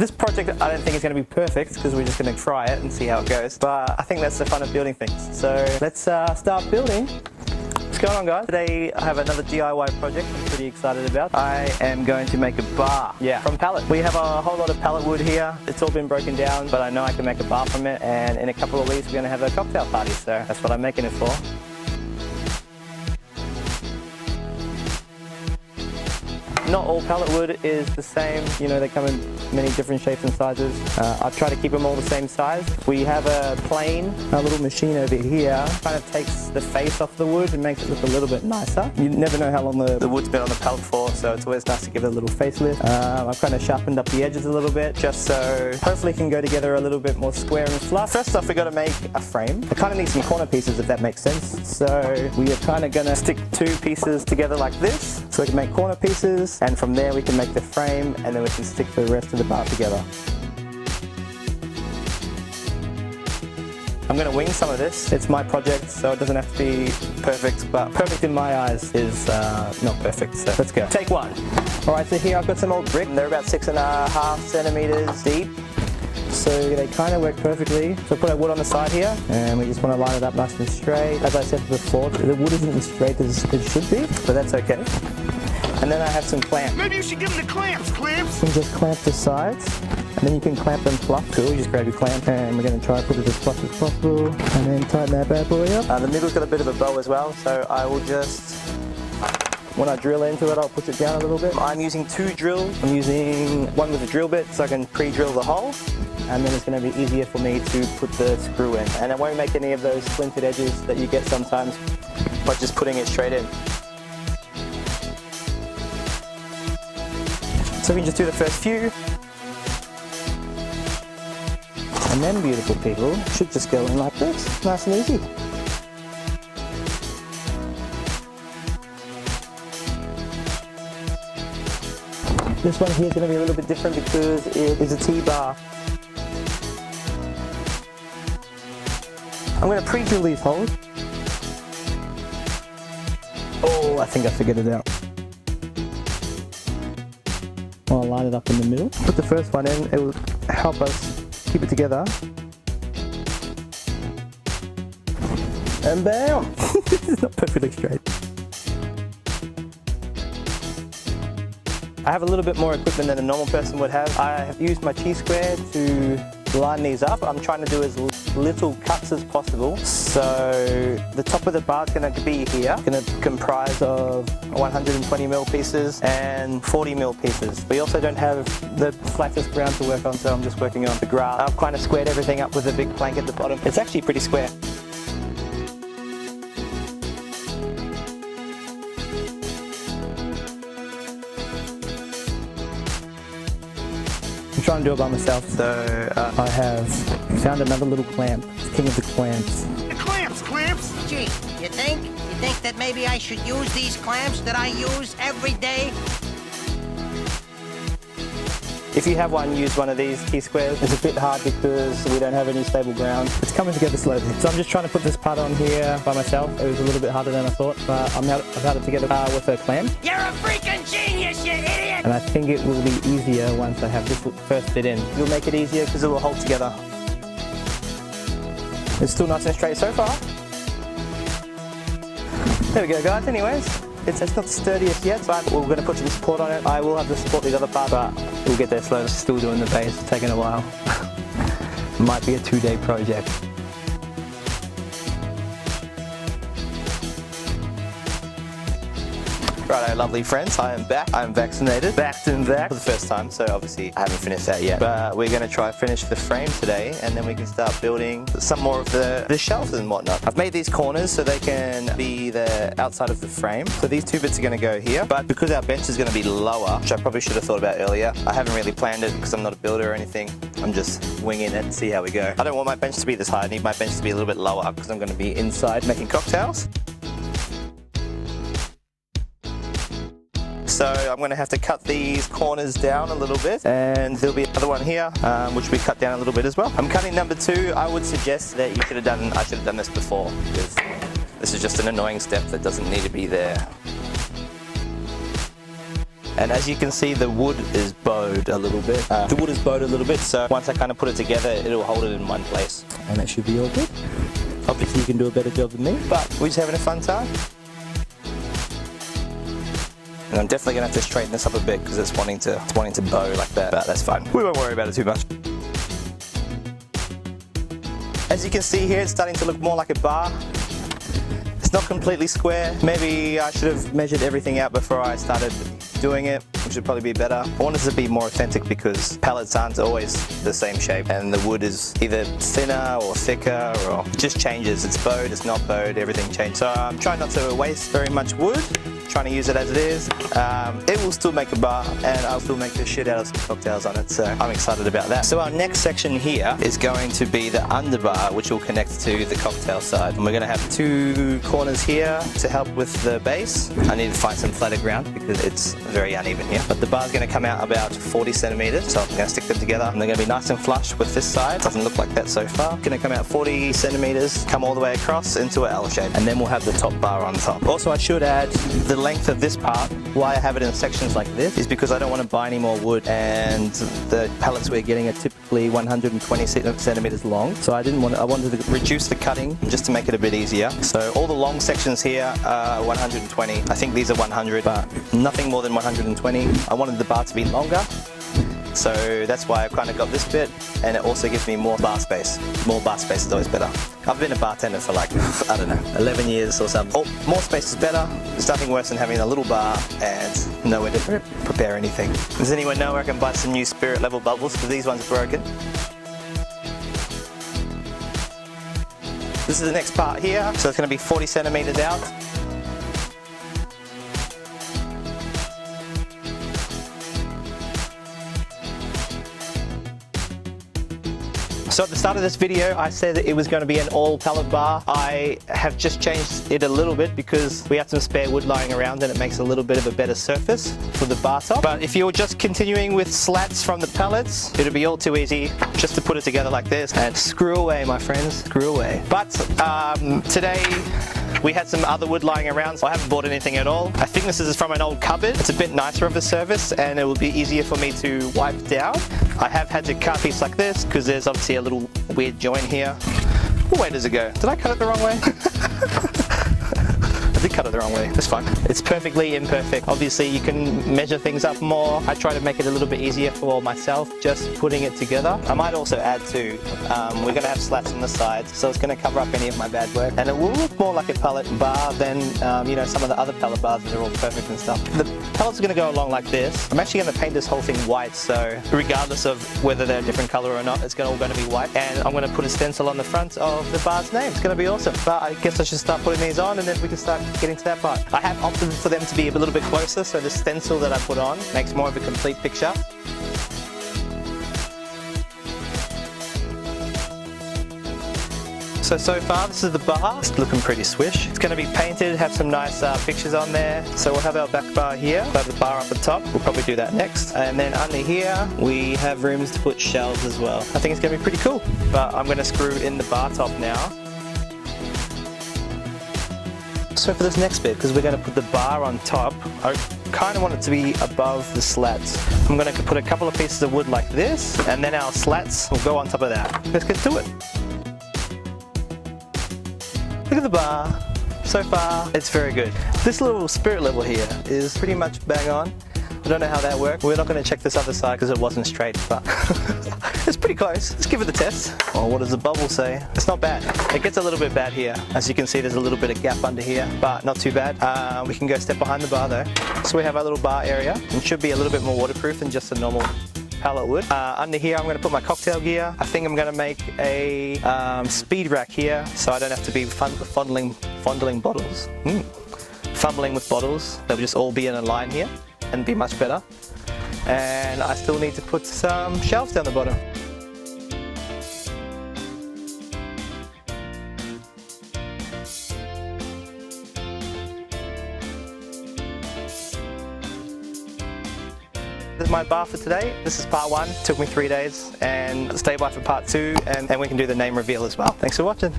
This project I don't think is going to be perfect because we're just going to try it and see how it goes. But I think that's the fun of building things. So let's start building. What's going on, guys? Today I have another DIY project I'm pretty excited about. I am going to make a bar, from pallet. We have a whole lot of pallet wood here. It's all been broken down, but I know I can make a bar from it, and in a couple of weeks we're going to have a cocktail party, so that's what I'm making it for. Not all pallet wood is the same, you know, they come in many different shapes and sizes. I've tried to keep them all the same size. We have a little machine over here, kind of takes the face off the wood and makes it look a little bit nicer. You never know how long the wood's been on the pallet for, so it's always nice to give it a little facelift. I've kind of sharpened up the edges a little bit, just so hopefully it can go together a little bit more square and fluff. First off, we got to make a frame. I kind of need some corner pieces, if that makes sense. So we are kind of going to stick two pieces together like this, so we can make corner pieces. And from there we can make the frame, and then we can stick the rest of the bar together. I'm going to wing some of this. It's my project, so it doesn't have to be perfect, but perfect in my eyes is not perfect, so let's go. Take one. Alright, so here I've got some old brick. They're about 6.5 centimeters deep, so they kind of work perfectly. So put our wood on the side here, and we just want to line it up nice and straight. As I said before, the wood isn't as straight as it should be, but that's okay. And then I have some clamps. Maybe you should give them the clamps, clamps. You can just clamp the sides, and then you can clamp them fluff. Cool, you just grab your clamp, and we're going to try to put it as fluff as possible, and then tighten that bad boy up. The middle's got a bit of a bow as well, so I will just, when I drill into it, I'll push it down a little bit. I'm using two drills. I'm using one with a drill bit, so I can pre-drill the hole, and then it's going to be easier for me to put the screw in. And it won't make any of those splintered edges that you get sometimes by just putting it straight in. So we can just do the first few. And then, beautiful people, it should just go in like this, nice and easy. This one here is going to be a little bit different because it is a T-bar. I'm going to pre-drill these holes. Oh, I think I figured it out. I'll line it up in the middle. Put the first one in, it will help us keep it together. And bam! It's not perfectly straight. I have a little bit more equipment than a normal person would have. I have used my T-square to line these up. I'm trying to do as little cuts as possible. So the top of the bar is going to be here. It's going to comprise of 120mm pieces and 40mm pieces. We also don't have the flattest ground to work on, so I'm just working on the grass. I've kind of squared everything up with a big plank at the bottom. It's actually pretty square. I'm trying to do it by myself, so I have found another little clamp. It's king of the clamps. The clamps, clamps. Gee, you think that maybe I should use these clamps that I use every day? If you have one, use one of these T-squares. It's a bit hard because we don't have any stable ground. It's coming together slowly. So I'm just trying to put this part on here by myself. It was a little bit harder than I thought, but I've held it together with a clamp. You're a freaking genius, you idiot! And I think it will be easier once I have this first bit in. It'll make it easier because it will hold together. It's still nice and straight so far. There we go, guys. Anyways, it's not the sturdiest yet, but we're going to put some support on it. I will have to support these other parts, but we'll get there slowly. Still doing the base, it's taking a while. Might be a 2-day project. Righto, lovely friends, I am back. I'm vaccinated, backed and back for the first time, so obviously I haven't finished that yet. But we're going to try finish the frame today, and then we can start building some more of the shelves and whatnot. I've made these corners so they can be the outside of the frame. So these two bits are going to go here, but because our bench is going to be lower, which I probably should have thought about earlier, I haven't really planned it because I'm not a builder or anything. I'm just winging it and see how we go. I don't want my bench to be this high. I need my bench to be a little bit lower because I'm going to be inside making cocktails. So I'm going to have to cut these corners down a little bit, and there'll be another one here which we cut down a little bit as well. I'm cutting number 2. I would suggest that I should have done this before, because this is just an annoying step that doesn't need to be there. And as you can see, the wood is bowed a little bit. So once I kind of put it together, it'll hold it in one place. And that should be all good. Obviously you can do a better job than me, but we're just having a fun time. And I'm definitely gonna have to straighten this up a bit because it's wanting to bow like that, but that's fine. We won't worry about it too much. As you can see here, it's starting to look more like a bar. It's not completely square. Maybe I should have measured everything out before I started doing it, which would probably be better. I wanted to be more authentic because pallets aren't always the same shape, and the wood is either thinner or thicker, or it just changes. It's bowed, it's not bowed, everything changes. So I'm trying not to waste very much wood, trying to use it as it is. It will still make a bar, and I'll still make the shit out of some cocktails on it, so I'm excited about that. So our next section here is going to be the underbar, which will connect to the cocktail side. And we're gonna have two corners here to help with the base. I need to find some flatter ground because it's very uneven here. But the bar's gonna come out about 40 centimeters, so I'm gonna stick them together, and they're gonna be nice and flush with this side. Doesn't look like that so far. Gonna come out 40 centimeters, come all the way across into an L shape, and then we'll have the top bar on top. Also, I should add the length of this part. Why I have it in sections like this is because I don't want to buy any more wood, and the pallets we're getting are typically 120 centimeters long. So I wanted to reduce the cutting just to make it a bit easier. So all the long sections here are 120. I think these are 100, but nothing more than 120. I wanted the bar to be longer. So that's why I've kind of got this bit, and it also gives me more bar space. More bar space is always better. I've been a bartender for like, I don't know, 11 years or something. Oh, more space is better. There's nothing worse than having a little bar and nowhere to prepare anything. Does anyone know where I can buy some new spirit level bubbles? Because these ones are broken. This is the next part here. So it's going to be 40 centimeters out. So at the start of this video, I said that it was going to be an all pallet bar. I have just changed it a little bit because we have some spare wood lying around, and it makes a little bit of a better surface for the bar top. But if you're just continuing with slats from the pallets, it'll be all too easy just to put it together like this and screw away, my friends, screw away. But today, we had some other wood lying around, so I haven't bought anything at all. I think this is from an old cupboard. It's a bit nicer of a surface, and it will be easier for me to wipe down. I have had to cut a piece like this because there's obviously a little weird joint here. Oh, where does it go? Did I cut it the wrong way? I did cut it the wrong way. That's fine. It's perfectly imperfect. Obviously, you can measure things up more. I try to make it a little bit easier for myself, just putting it together. I might also add too, we're going to have slats on the sides, so it's going to cover up any of my bad work. And it will look more like a pallet bar than, you know, some of the other pallet bars that are all perfect and stuff. The pallets are going to go along like this. I'm actually going to paint this whole thing white, so regardless of whether they're a different color or not, it's all going to be white. And I'm going to put a stencil on the front of the bar's name. It's going to be awesome. But I guess I should start putting these on, and then we can start getting to that part. I have opted for them to be a little bit closer, so the stencil that I put on makes more of a complete picture. So far this is the bar. It's looking pretty swish. It's going to be painted, have some nice pictures on there. So we'll have our back bar here, we'll have the bar up the top. We'll probably do that next. And then under here, we have rooms to put shelves as well. I think it's going to be pretty cool. But I'm going to screw in the bar top now. So for this next bit, because we're going to put the bar on top, I kind of want it to be above the slats. I'm going to put a couple of pieces of wood like this, and then our slats will go on top of that. Let's get to it. Look at the bar. So far, it's very good. This little spirit level here is pretty much bang on. I don't know how that worked. We're not going to check this other side because it wasn't straight, but it's pretty close. Let's give it a test. Oh, what does the bubble say? It's not bad. It gets a little bit bad here. As you can see, there's a little bit of gap under here, but not too bad. We can go step behind the bar though. So we have our little bar area. It should be a little bit more waterproof than just a normal pallet wood. Under here, I'm going to put my cocktail gear. I think I'm going to make a speed rack here, so I don't have to be fondling bottles. Fumbling with bottles. They'll just all be in a line here and be much better. And I still need to put some shelves down the bottom. This is my bar for today. This is part 1. Took me 3 days, and stay by for part 2, and we can do the name reveal as well. Thanks for watching.